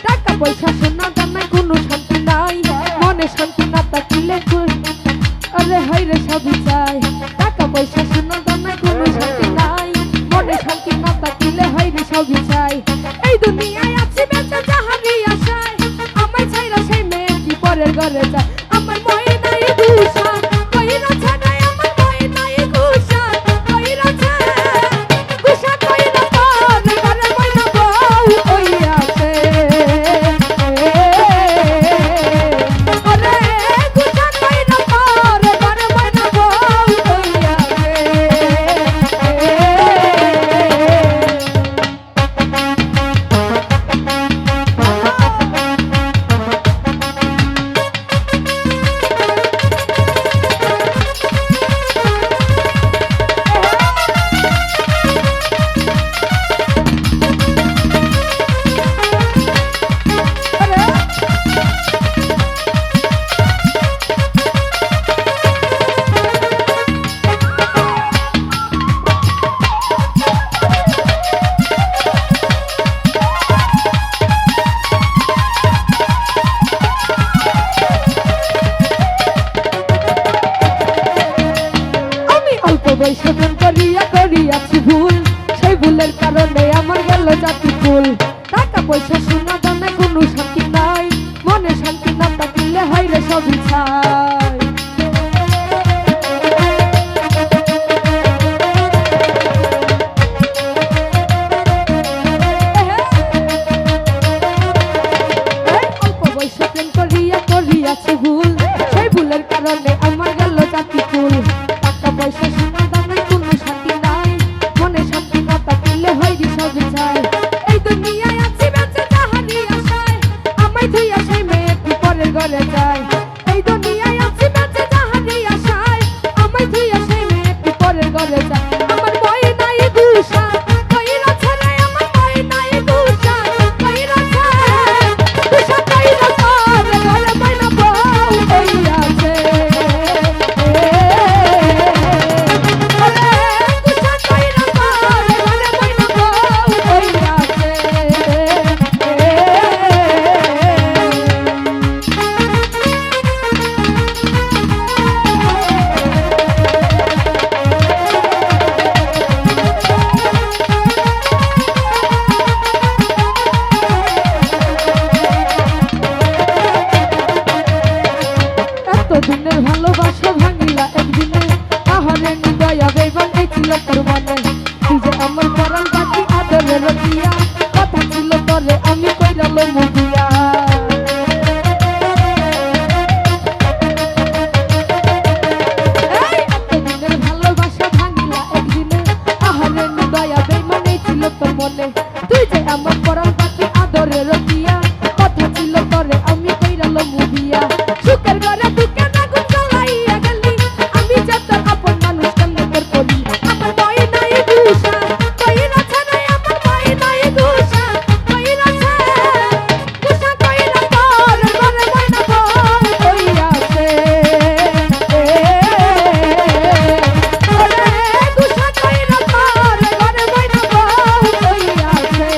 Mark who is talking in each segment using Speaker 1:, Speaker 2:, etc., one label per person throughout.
Speaker 1: টাকা পয়সা সোনা দানায় কোনো শান্তি নাই, মনে শান্তি না থাকিলে আরে হাই রে সবই চাই। টাকা পয়সা সোনা দানায় কোনো শান্তি নাই, মনে শান্তি না থাকিলে হাই রে সবই চাই। এই দুনিয়ায় আছি বেঁচে যাহারই আশায়, আমায় ছাইরা সেই মেয়ে কি পরের ঘরে যায়। আমার ময়ে নাই দুষা কইরা ছাড়াই, আমার ময়ে নাই গুষা কইরা ছাড় গুষা কইরা পর ঘরে ময়না বউ কইরাছে। ওরে গুষা কইরা পর ঘরে ময়না বউ কইরাছে। বৈশাখ করিয়া করিয়াছি ভুল, সেই ভুলের কারণে আমার গেল জাতি ফুল। টাকা পয়সা সোনা দানায় কোনো শান্তি নাই, মনে শান্তি না থাকিলে হয় রে সবই ছাই। অল্প বয়সে প্রেম করিয়া করিয়াছি ভুল, সেই ভুলের কারণে আমার গেল জাতি ফুল। টাকা পয়সা সোনা দানায় কোনো শান্তি নাই, মনে শান্তি না থাকিলে হয় রে সবই ছাই। এই দুনিয়ায় আছি বেঁচে যাহারই আশায়, আমায় ধুইয়া সেই মেয়ে কি পরের ঘরে যায়। এই দুনিয়ায় আছি বেঁচে যাহারই আশায়, আমায় ধুইয়া সেই মেয়ে কি পরের ঘরে যায়। আমার ময়ে নাই গুষা কইরা ছাড়াই, আমার ময়ে নাই গুষা কইরা ছাড় গুষা কইরা পর ঘরে ময়না বউ কইরাছে। এতদিনের ভালোবাসা ভাঙিলা একদিনে, আহারে নিদয়া বেইমান এই ছিল তোর মনে। তুই যে আমার পরাণ পাখি আদরের রতিয়া, কথা ছিল তোরে আমি কইরাল মুদিয়া। এতদিনের ভালোবাসা ভাঙিলা একদিনে, আহারে নিদয়া বেইমান এই ছিল তোর মনে। তুই যে আমার পরাণ পাখি আদরের রতিয়া, কথা ছিল তোরে আমি কইরাল মুদিয়া। সুখের ঘরে দুঃখে আগুন জ্বালাইয়া গেলি, আমি যে তোর আপন মানুষ কেমনে তোর করি। আমার ময়ে নাই গুষা কইরা ছাড়াই, আমার ময়ে নাই গুষা কইরা ছাড় গুষা কইরা পর ঘরে ময়না বউ কইরাছে। ওরে গুষা কইরা পর ঘরে ময়না বউ কইরাছে।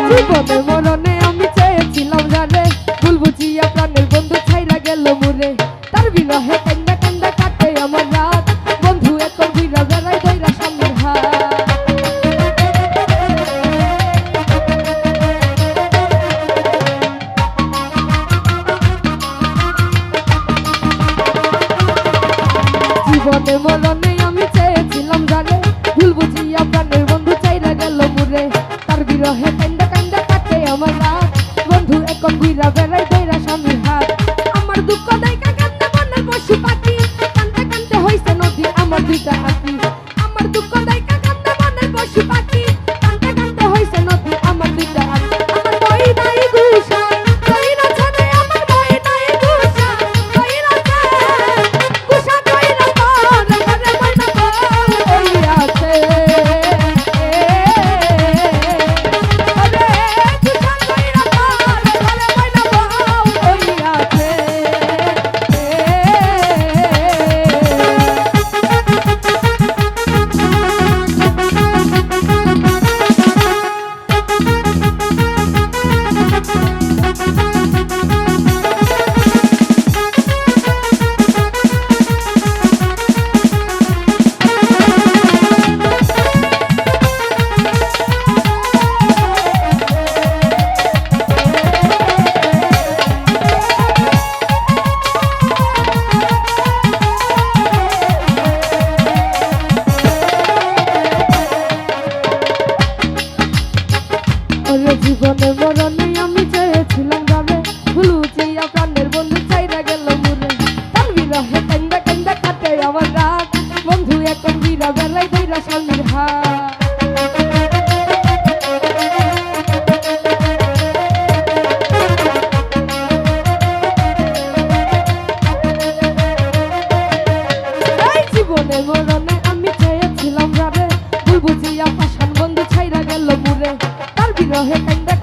Speaker 1: জীবনে মরণে আমি চেয়েছিলাম যারে, ভুল বুঝিয়া প্রাণের বন্ধু ছাইরা গেল মুরে। তার বিরহে কান্দা কান্দা কাটে আমার রাত, বন্ধু এখন ঘুইরা বেড়াই দইরা সামনের হাত। জীবনে মরণে আমি চেয়েছিলাম যারে, ভুল বুঝিয়া প্রাণের বন্ধু ছাইরা গেল মুরে তার বিরহে কান্দা কান্দা কাটে আমার রাত বন্ধু এখন ঘুরা বেড়াই দইরা স্বামীর হাত আমার দুঃখ দেখা কান্দে বনের পশু পাখি কান্দতে কান্দতে হইছে নদী আমার দুইটা আঁকি আমার দুঃখ দেখা কান্দে বনের পশু পাখি কান্দতে কান্দতে হইছে নদী আমার দুইটা আঁকি আমার বই নাই গুষা কইরা ছাড়ে আমার বই নাই গুষা কইরা ছাড়ে গুষা কইরা পার করে মইনা কই আছে জীবনে মরণে আমি চেয়েছিলাম যাবে ভুলুচিয়া প্রাণের বন্ধু চাইরা গেল মুরে তার বিরহে কান্দা কান্দা কাটে আমার রাত বন্ধু এখন বিরা বেলায় দইরা স্বামীর হাত জীবনে মরণে আমি চেয়েছিলাম যাবে ভুল বুঝিয়া পাশান বন্ধু ছাইরা গেল মুরে তার বিরহে কান্দা